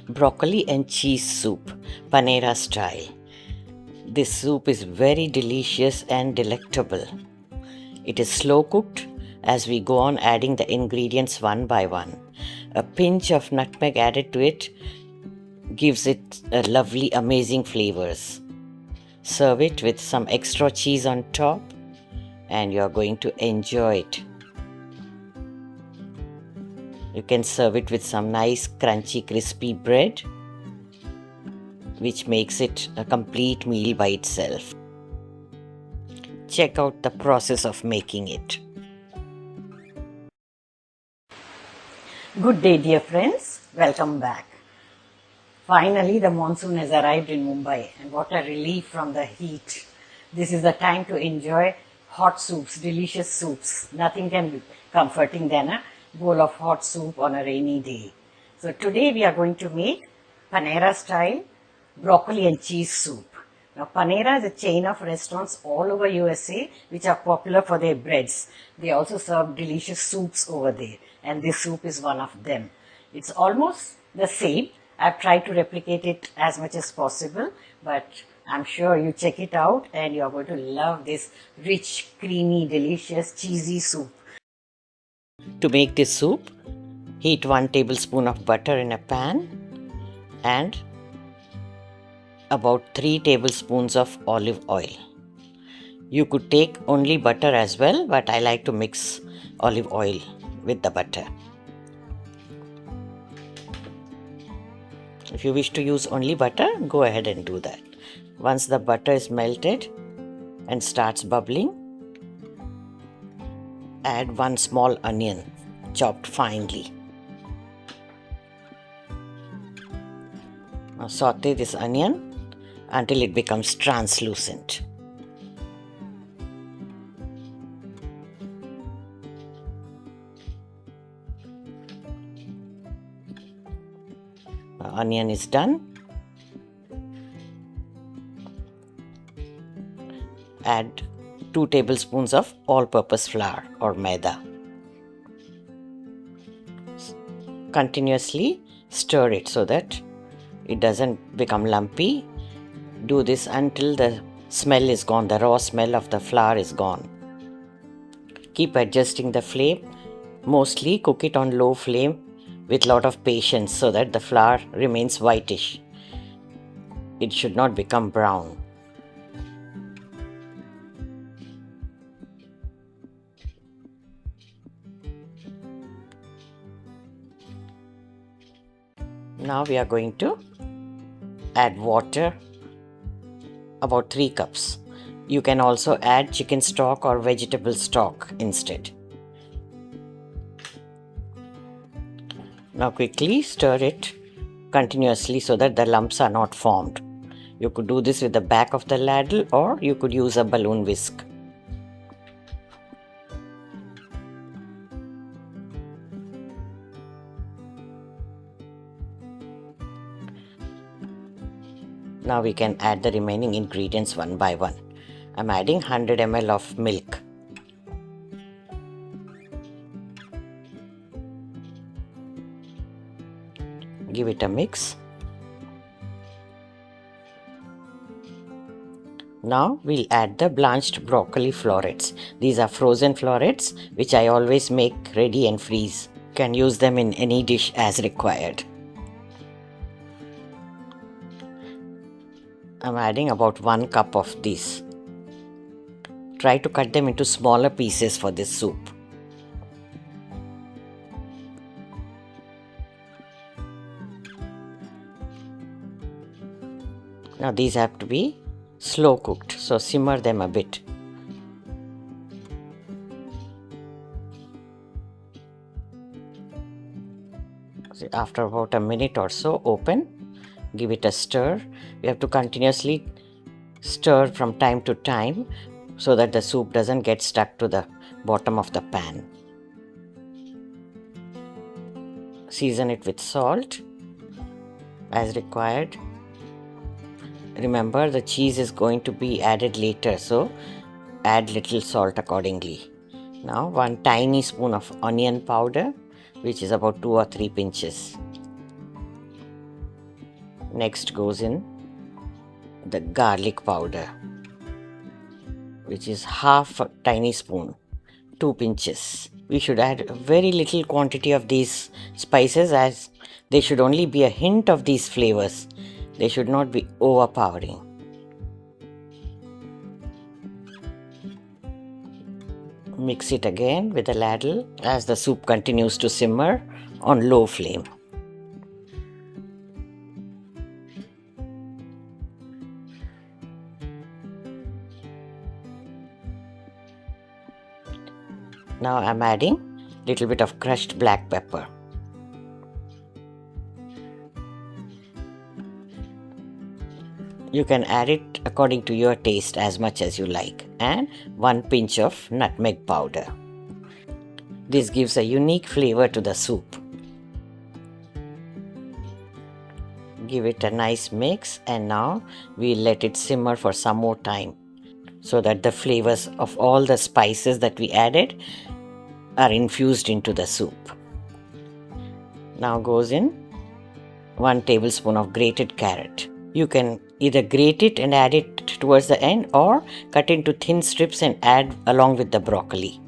broccoli and cheese soup, Panera style. This soup is very delicious and delectable. It is slow cooked as we go on adding the ingredients one by one. A pinch of nutmeg added to it gives it a lovely, amazing flavors. Serve it with some extra cheese on top and you are going to enjoy it. You can serve it with some nice crunchy crispy bread, which makes it a complete meal by itself. Check out the process of making it. Good day, dear friends. Welcome back. Finally, the monsoon has arrived in Mumbai, and what a relief from the heat. This is the time to enjoy hot soups, delicious soups. Nothing can be comforting than a bowl of hot soup on a rainy day. So today we are going to make Panera style broccoli and cheese soup. Now Panera is a chain of restaurants all over USA which are popular for their breads. They also serve delicious soups over there, and this soup is one of them. It's almost the same. I've tried to replicate it as much as possible, but I'm sure you check it out and you're going to love this rich, creamy, delicious, cheesy soup. To make this soup, heat 1 tablespoon of butter in a pan and about 3 tablespoons of olive oil. You could take only butter as well, but I like to mix olive oil with the butter. If you wish to use only butter, go ahead and do that. Once the butter is melted and starts bubbling, add 1 small onion chopped finely. Now saute this onion until it becomes translucent. The onion is done. Add 2 tablespoons of all-purpose flour or maida. Continuously stir it so that it doesn't become lumpy. Do this until the smell is gone, the raw smell of the flour is gone. Keep adjusting the flame. Mostly cook it on low flame with lot of patience so that the flour remains whitish. It should not become brown. Now we are going to add water, about 3 cups. You can also add chicken stock or vegetable stock instead. Now quickly stir it continuously so that the lumps are not formed. You could do this with the back of the ladle or you could use a balloon whisk. Now we can add the remaining ingredients one by one. I'm adding 100 ml of milk. Give it a mix. Now we'll add the blanched broccoli florets. These are frozen florets which I always make ready and freeze. You can use them in any dish as required. I'm adding about 1 cup of these. Try to cut them into smaller pieces for this soup. Now these have to be slow cooked, so simmer them a bit. So after about a minute or so, open. Give it a stir. You have to continuously stir from time to time so that the soup doesn't get stuck to the bottom of the pan. Season it with salt as required. Remember, the cheese is going to be added later, so add little salt accordingly. Now 1 tiny spoon of onion powder, which is about 2 or 3 pinches. Next goes in the garlic powder, which is half a tiny spoon, 2 pinches. We should add a very little quantity of these spices, as they should only be a hint of these flavors. They should not be overpowering. Mix it again with a ladle as the soup continues to simmer on low flame. Now I'm adding a little bit of crushed black pepper. You can add it according to your taste as much as you like, and 1 pinch of nutmeg powder. This gives a unique flavor to the soup. Give it a nice mix, and now we'll let it simmer for some more time so that the flavors of all the spices that we added are infused into the soup. Now goes in 1 tablespoon of grated carrot. You can either grate it and add it towards the end, or cut into thin strips and add along with the broccoli.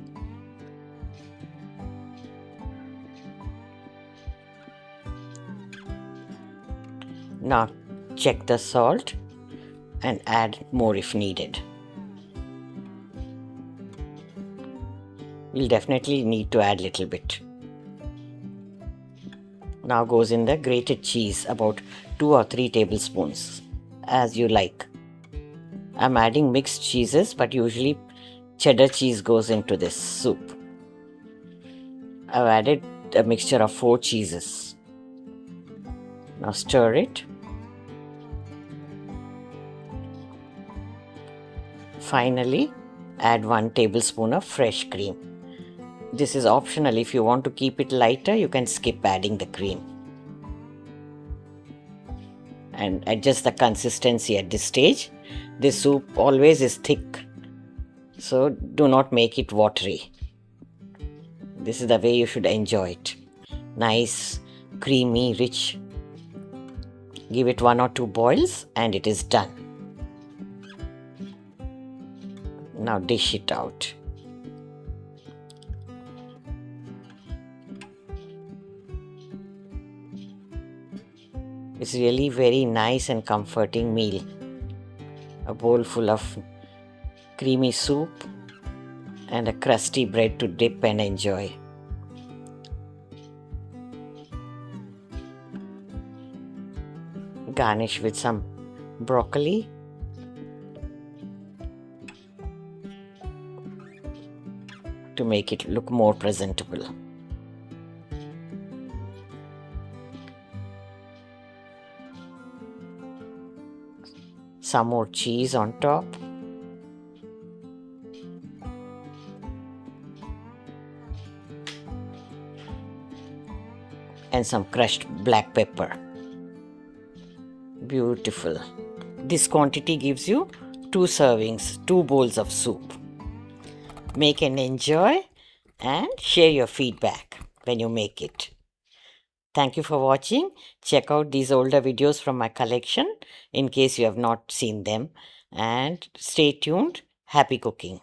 Now check the salt and add more if needed. We'll definitely need to add a little bit. Now goes in the grated cheese, about 2 or 3 tablespoons, as you like. I'm adding mixed cheeses, but usually cheddar cheese goes into this soup. I've added a mixture of 4 cheeses. Now stir it. Finally, add 1 tablespoon of fresh cream. This is optional. If you want to keep it lighter, you can skip adding the cream. And adjust the consistency at this stage. This soup always is thick, so do not make it watery. This is the way you should enjoy it. Nice, creamy, rich. Give it 1 or 2 boils and it is done. Now dish it out. It's really very nice and comforting meal. A bowl full of creamy soup and a crusty bread to dip and enjoy. Garnish with some broccoli. To make it look more presentable. Some more cheese on top. And some crushed black pepper. Beautiful. This quantity gives you 2 servings, 2 bowls of soup. Make and enjoy, and share your feedback when you make it. Thank you for watching. Check out these older videos from my collection in case you have not seen them. And stay tuned. Happy cooking.